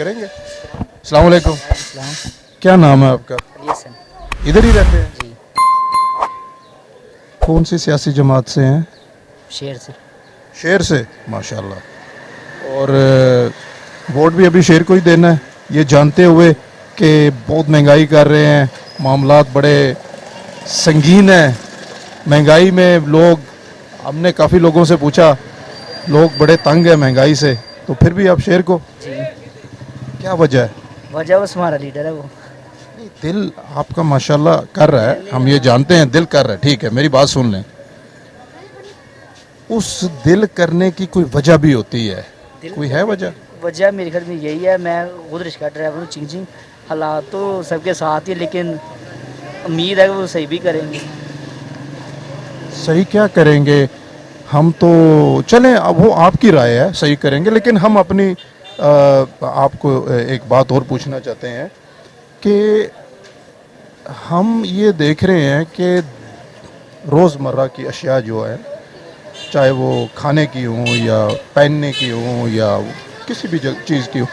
करेंगे। अस्सलाम वालेकुम, इस्लाम क्या नाम है आपका? यसन इधर ही रहते हैं? जी कौन सी सियासी जमात से हैं? शेर से शेर से, माशाल्लाह। और वोट भी अभी शेर को ही देना है, ये जानते हुए कि बहुत महंगाई कर रहे हैं, मामलात बड़े संगीन हैं। महंगाई में लोग, हमने काफ़ी लोगों से पूछा, लोग बड़े तंग हैं महंगाई से, तो फिर भी आप शेर को, जी। क्या वजह है? वजह बस हमारा लीडर है वो। दिल आपका माशाल्लाह कर रहा है, हम ये जानते हैं दिल कर रहा है, ठीक है, मेरी बात सुन लें। उस दिल करने की कोई वजह भी होती है, कोई है वजह? वजह मेरे ख्याल में यही है, मैं खुद रिक्शा ड्राइवर हूँ। चिंग हालात तो सबके साथ ही, लेकिन उम्मीद है कि वो सही भी करेंगे। सही क्या करेंगे? हम तो चलें, अब वो आपकी राय है, सही करेंगे, लेकिन हम अपनी आपको एक बात और पूछना चाहते हैं कि हम ये देख रहे हैं कि रोज़मर्रा की अशिया जो है, चाहे वो खाने की हो या पहनने की हो या किसी भी चीज़ की हो,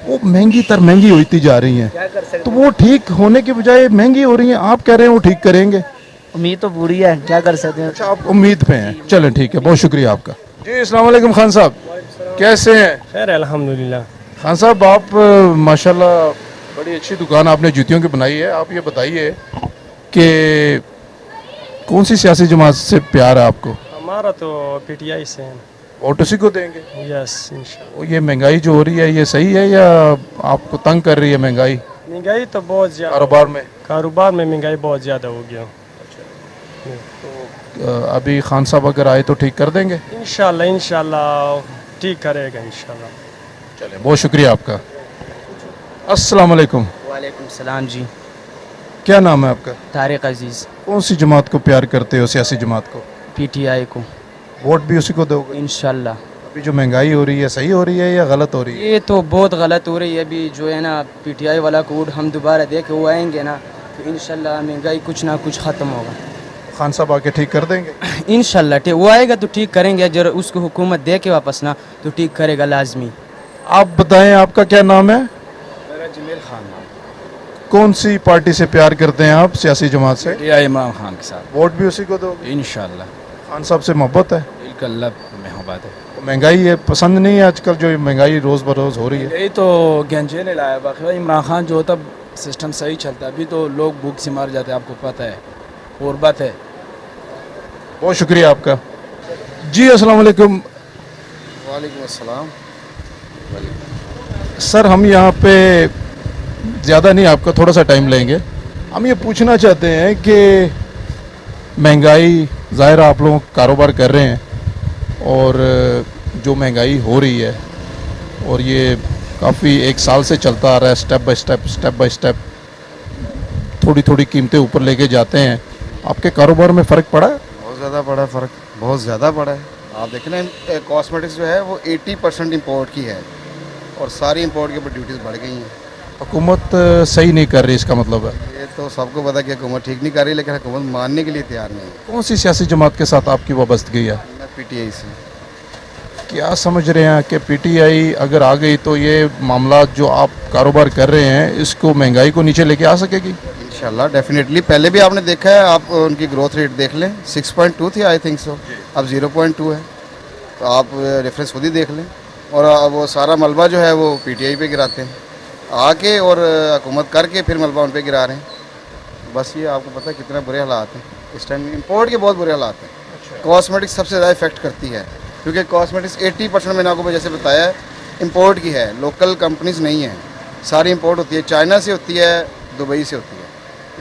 वो महंगी तर महंगी होती जा रही हैं। क्या कर सकते तो वो ठीक होने के बजाय महंगी हो रही हैं। आप कह रहे हैं वो ठीक करेंगे? उम्मीद तो पूरी है, क्या कर सकते हैं। अच्छा, आप उम्मीद पे हैं, चलें ठीक है, बहुत शुक्रिया आपका। जी अस्सलाम वालेकुम खान साहब, कैसे हैं? खैर अल्हम्दुलिल्लाह। खान साहब, आप माशाल्लाह बड़ी अच्छी दुकान आपने जूतियों की बनाई है। आप ये बताइए कि कौन सी सियासी जमात से प्यार है आपको? हमारा तो पीटीआई से है। वोट उसी को देंगे? यस इंशाल्लाह। वो ये महंगाई जो हो रही है, ये सही है या आपको तंग कर रही है महंगाई महंगाई तो बहुत ज़्यादा, कारोबार में महंगाई बहुत ज़्यादा हो गया। अभी खान साहब अगर आए तो ठीक कर देंगे? इंशाल्लाह इंशाल्लाह ठीक करेगा इंशाल्लाह। चलें, बहुत शुक्रिया आपका। अस्सलाम वालेकुम, वालेकुम सलाम जी। क्या नाम है आपका? तारिक अजीज़। कौन सी जमात को प्यार करते हो, सियासी जमात को? पीटीआई को वोट भी उसी को दोगे? इंशाल्लाह। अभी जो महंगाई हो रही है, सही हो रही है या गलत हो रही है? ये तो बहुत गलत हो रही है। अभी जो है ना पीटीआई वाला कोड हम दोबारा दे के वो आएंगे ना, तो इंशाल्लाह महंगाई कुछ ना कुछ ख़त्म होगा। खान साहब आके ठीक कर देंगे? इंशाल्लाह ठीक वो आएगा तो ठीक करेंगे। अगर उसको हुकूमत दे के वापस ना, तो ठीक करेगा लाजमी। आप बताएं, आपका क्या नाम है? मेरा जमील खान नाम। कौन सी पार्टी से प्यार करते हैं आप, सियासी जमात से? या इमरान खान के साथ वोट भी उसी को दोगे? इंशाल्लाह। खान साहब से मोहब्बत है? बिल्कुल अल्लाह मेहरबान है। महंगाई है पसंद नहीं है आजकल, जो महंगाई रोज़ बरोज़ हो रही है? यही तो गंजे ने लाया। बाकी इमरान खान जो तब सिस्टम सही चलता है, अभी तो लोग भूख से मार जाते हैं, आपको पता है, और बात है। बहुत शुक्रिया आपका। जी अस्सलाम वालेकुम। वालेकुम अस्सलाम। सर, हम यहाँ पे ज़्यादा नहीं, आपका थोड़ा सा टाइम लेंगे। हम ये पूछना चाहते हैं कि महंगाई, ज़ाहिर है आप लोग कारोबार कर रहे हैं, और जो महंगाई हो रही है, और ये काफ़ी एक साल से चलता आ रहा है, स्टेप बाय स्टेप थोड़ी थोड़ी कीमतें ऊपर लेके जाते हैं। आपके कारोबार में फ़र्क पड़ा है? बहुत ज़्यादा पड़ा है फ़र्क, बहुत ज़्यादा पड़ा है। आप देखें ना, कॉस्मेटिक्स जो है वो 80% इंपोर्ट की है, और सारी इंपोर्ट के ऊपर ड्यूटीज़ बढ़ गई हैं। हुकूमत सही नहीं कर रही, इसका मतलब है? ये तो सबको पता कि हुकूमत ठीक नहीं कर रही, लेकिन हुकूमत मानने के लिए तैयार नहीं है। कौन सी सियासी जमात के साथ आपकी वाबस्तगी है? मैं पीटीआई से। क्या समझ रहे हैं कि पीटीआई अगर आ गई तो ये मामला जो आप कारोबार कर रहे हैं, इसको, महंगाई को नीचे लेके आ सकेगी? इंशाल्लाह डेफिनेटली। पहले भी आपने देखा है, आप उनकी ग्रोथ रेट देख लें, 6.2 थी आई थिंक सो, अब 0.2 है, तो आप रेफरेंस खुद ही देख लें। और वो सारा मलबा जो है वो पीटीआई पे गिराते हैं आके, और हुकूमत करके फिर मलबा उन पे गिरा रहे हैं। बस ये आपको पता है कितने बुरे हालात हैं इस टाइम। इंपोर्ट के बहुत बुरे हालात हैं। कॉस्मेटिक्स सबसे ज़्यादा इफेक्ट करती है, क्योंकि कॉस्मेटिक्स 80% मैंने आपको जैसे बताया इंपोर्ट की है, लोकल कंपनीज नहीं है, सारी इंपोर्ट होती है। चाइना से होती है, दुबई से होती है,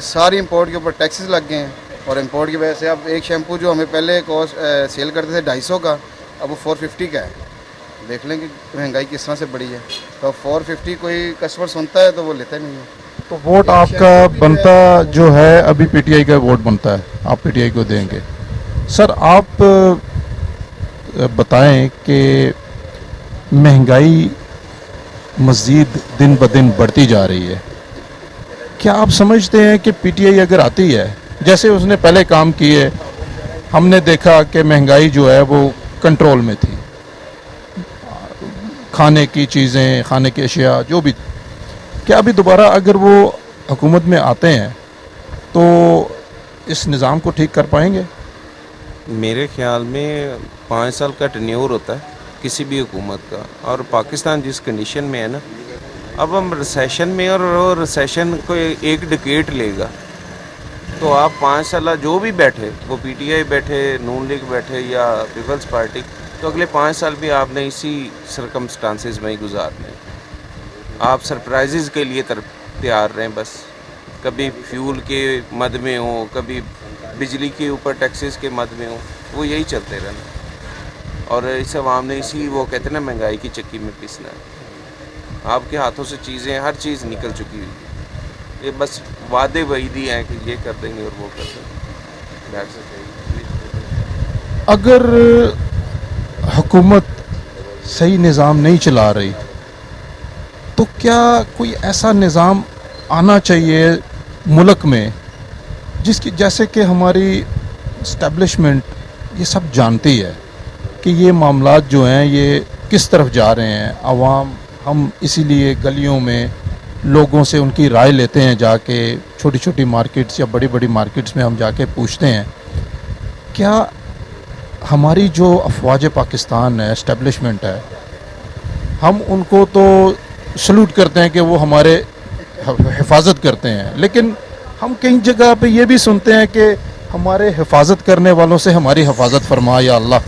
सारी इंपोर्ट के ऊपर टैक्सेस लग गए हैं। और इंपोर्ट की वजह से अब एक शैम्पू जो हमें पहले कॉस्ट सेल करते थे 250 का, अब वो 450 का है। देख लें कि महंगाई किस तरह से बढ़ी है। तो 450 कोई कस्टमर सुनता है तो वो लेता नहीं है। तो वोट आपका बनता जो है, अभी पीटीआई का वोट बनता है, आप पीटीआई को देंगे। सर, आप बताएं कि महंगाई मज़ीद दिन ब दिन बढ़ती जा रही है, क्या आप समझते हैं कि पीटीआई अगर आती है, जैसे उसने पहले काम किए, हमने देखा कि महंगाई जो है वो कंट्रोल में थी, खाने की चीज़ें, खाने की अशिया जो भी, क्या अभी दोबारा अगर वो हुकूमत में आते हैं तो इस निज़ाम को ठीक कर पाएंगे? मेरे ख्याल में 5 साल का टेन्योर होता है किसी भी हुकूमत का, और पाकिस्तान जिस कंडीशन में है ना, अब हम रिसेशन में, और वो रिसेशन को एक डिकेट लेगा, तो आप 5 साल जो भी बैठे, वो पीटीआई बैठे, नून लीग बैठे या पीपल्स पार्टी, तो अगले 5 साल भी आपने इसी सरकमस्टांसिस में ही गुजारने। आप सरप्राइजेज़ के लिए तैयार रहें बस, कभी फ्यूल के मद में हो, कभी बिजली के ऊपर टैक्सेस के मद में हो, वो यही चलते रहना। और इस अवाम ने इसी, वो कहते हैं ना, महंगाई की चक्की में पिसना है। आपके हाथों से चीज़ें, हर चीज़ निकल चुकी हुई है, ये बस वादे वहीदी हैं कि ये कर देंगे और वो कर देंगे। That's it। अगर हुकूमत सही निज़ाम नहीं चला रही तो क्या कोई ऐसा निज़ाम आना चाहिए मुल्क में जिसकी, जैसे कि हमारी इस्टेब्लिशमेंट ये सब जानती है कि ये मामलात जो हैं ये किस तरफ जा रहे हैं, आवाम, हम इसीलिए गलियों में लोगों से उनकी राय लेते हैं, जाके छोटी छोटी मार्केट्स या बड़ी बड़ी मार्केट्स में हम जाके पूछते हैं। क्या हमारी जो अफवाज पाकिस्तान है, इस्टेब्लिशमेंट है, हम उनको तो सलूट करते हैं कि वो हमारे हिफाजत करते हैं, लेकिन हम कई जगह पे ये भी सुनते हैं कि हमारे हिफाजत करने वालों से हमारी हिफाजत फरमा या अल्लाह।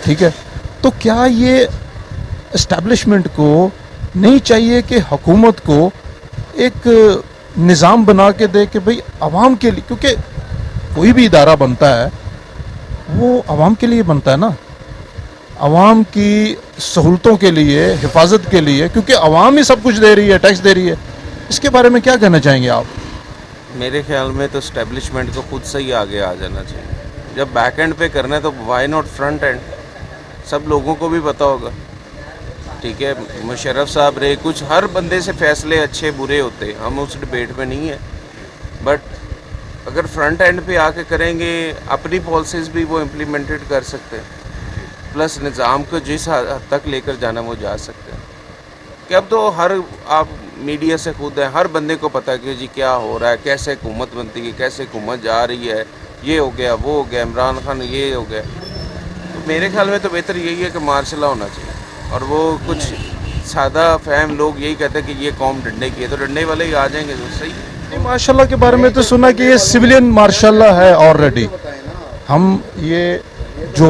ठीक है, तो क्या ये इस्टेब्लिशमेंट को नहीं चाहिए कि हुकूमत को एक निज़ाम बना के दे कि भाई आवाम के लिए, क्योंकि कोई भी इदारा बनता है वो आवाम के लिए बनता है ना, आवाम की सहूलतों के लिए, हिफाजत के लिए, क्योंकि आवाम ही सब कुछ दे रही है, टैक्स दे रही है। इसके बारे में क्या कहना चाहेंगे आप? मेरे ख्याल में तो इस्टेब्लिशमेंट को खुद से ही आगे आ जाना चाहिए। जब बैक एंड पे करना है तो वाई नॉट फ्रंट एंड, सब लोगों को भी पता होगा। ठीक है, मुशर्रफ साहब रहे, कुछ हर बंदे से फैसले अच्छे बुरे होते, हम उस डिबेट में नहीं है, बट अगर फ्रंट एंड पे आके करेंगे, अपनी पॉलिसीज़ भी वो इम्प्लीमेंटेड कर सकते हैं, प्लस निज़ाम को जिस हद तक लेकर जाना वो जा सकते हैं। कि अब तो हर, आप मीडिया से खुद है, हर बंदे को पता है कि जी क्या हो रहा है, कैसे हुकूमत बनती है, कैसे हुकूमत जा रही है, ये हो गया, वो हो गया, इमरान खान ये हो गया। तो मेरे ख्याल में तो बेहतर यही है कि मार्शल लॉ होना चाहिए, और वो कुछ सादा फहम लोग यही कहते हैं कि ये कौम डंडे की है, तो डंडे वाले ही आ जाएंगे, तो सही है। मार्शल के बारे में तो सुना कि ये सिविलियन मार्शल है ऑलरेडी। हम ये जो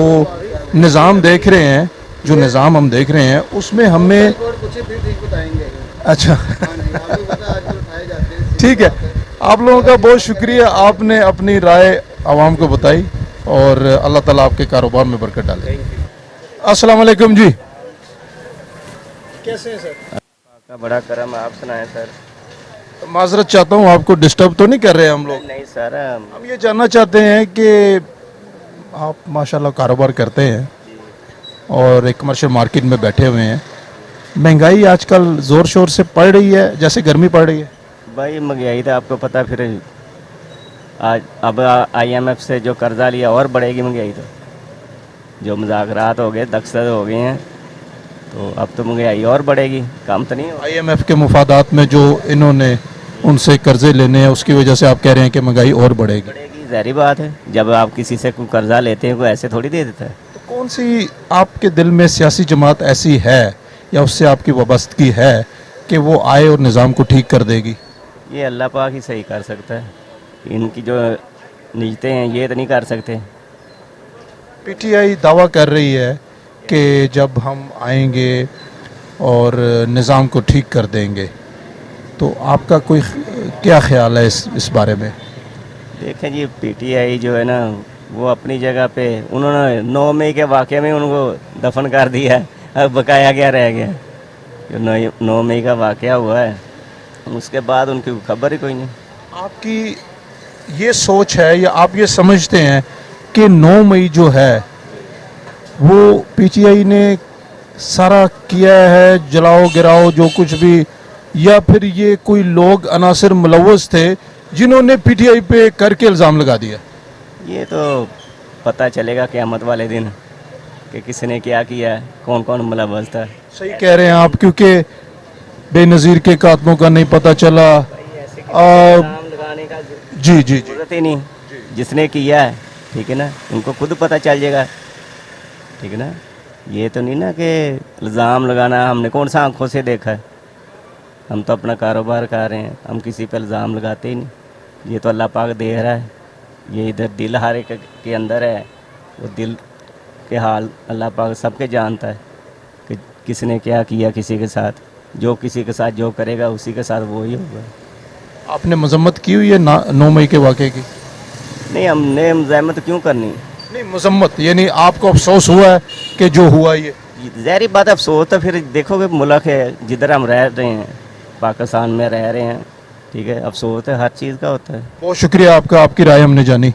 निज़ाम देख रहे हैं, जो निज़ाम हम देख रहे हैं उसमें हमें, अच्छा ठीक है, आप लोगों का बहुत शुक्रिया, आपने अपनी राय आवाम को बताई, और अल्लाह ताला आपके कारोबार में बरकत डाले। अस्सलाम वालेकुम जी, कैसे हैं सर? का बड़ा करम, आप सुनाएं सर। माजरत चाहता हूँ, आपको डिस्टर्ब तो नहीं कर रहे हैं हम लोग? नहीं सर, हम ये जानना चाहते हैं कि आप माशाल्लाह कारोबार करते हैं और एक कमर्शियल मार्केट में बैठे हुए हैं, महंगाई आजकल ज़ोर शोर से पड़ रही है जैसे गर्मी पड़ रही है। भाई महंगाई तो आपको पता, फिर आज अब IMF से जो कर्जा लिया और बढ़ेगी महंगाई, तो जो मुज़ाकरात हो गए, दस्तखत हो गए हैं, तो अब तो महंगाई और बढ़ेगी, कम तो नहीं होगा। IMF के मुफादात में जो इन्होंने उनसे कर्जे लेने हैं, उसकी वजह से आप कह रहे हैं कि महंगाई और बढ़ेगी? बढ़ेगी, ज़ाहिर बात है, जब आप किसी से कोई कर्जा लेते हैं कोई ऐसे थोड़ी दे देता है। तो कौन सी आपके दिल में सियासी जमात ऐसी है या उससे आपकी वाबस्तगी है कि वो आए और निज़ाम को ठीक कर देगी? ये अल्लाह पाक ही सही कर सकता है, इनकी जो नीयतें हैं ये तो नहीं कर सकते। PTI दावा कर रही है कि जब हम आएंगे और निज़ाम को ठीक कर देंगे, तो आपका कोई क्या ख्याल है इस बारे में? देखें जी, PTI जो है ना वो अपनी जगह पे, उन्होंने 9 मई के वाक़े में उनको दफन कर दिया है, अब बकाया क्या रह गया? जो 9 मई का वाक़या हुआ है उसके बाद उनकी खबर ही कोई नहीं। आपकी ये सोच है या आप ये समझते हैं कि 9 मई जो है वो PTI ने सारा किया है, जलाओ गिराओ जो कुछ भी, या फिर ये कोई लोग अनासिर मुलव्वस थे जिन्होंने PTI पे करके इल्ज़ाम लगा दिया? ये तो पता चलेगा क़यामत वाले दिन कि किसने क्या किया है, कौन कौन मुलव्वस था। सही कह रहे हैं आप, क्योंकि बेनज़ीर के कातलों का नहीं पता चला। इल्ज़ाम लगाने का जी जी जी। जरूरत ही नहीं, जिसने किया है ठीक है ना, उनको खुद पता चल जाएगा, ठीक है ना। ये तो नहीं ना कि इल्ज़ाम लगाना, हमने कौन सा आंखों से देखा है, हम तो अपना कारोबार कर रहे हैं, हम किसी पर इल्ज़ाम लगाते ही नहीं। ये तो अल्लाह पाक दे रहा है, ये इधर दिल हर एक के अंदर है, वो दिल के हाल अल्लाह पाक सबके जानता है कि किसने क्या किया किसी के साथ, जो किसी के साथ जो करेगा उसी के साथ वो ही होगा। आपने मजम्मत की हुई है 9 मई के वाक़े की? नहीं, हमने मज़ाहमत क्यों करनी, नहीं, मजम्मत यानी आपको अफसोस हुआ है कि जो हुआ ये? ज़ाहिर बात है, अफसोस तो फिर देखोगे मुल्क है जिधर हम रह रहे हैं, पाकिस्तान में रह रहे हैं, ठीक है, अफसोस तो हर चीज़ का होता है। बहुत शुक्रिया आपका, आपकी राय हमने जानी।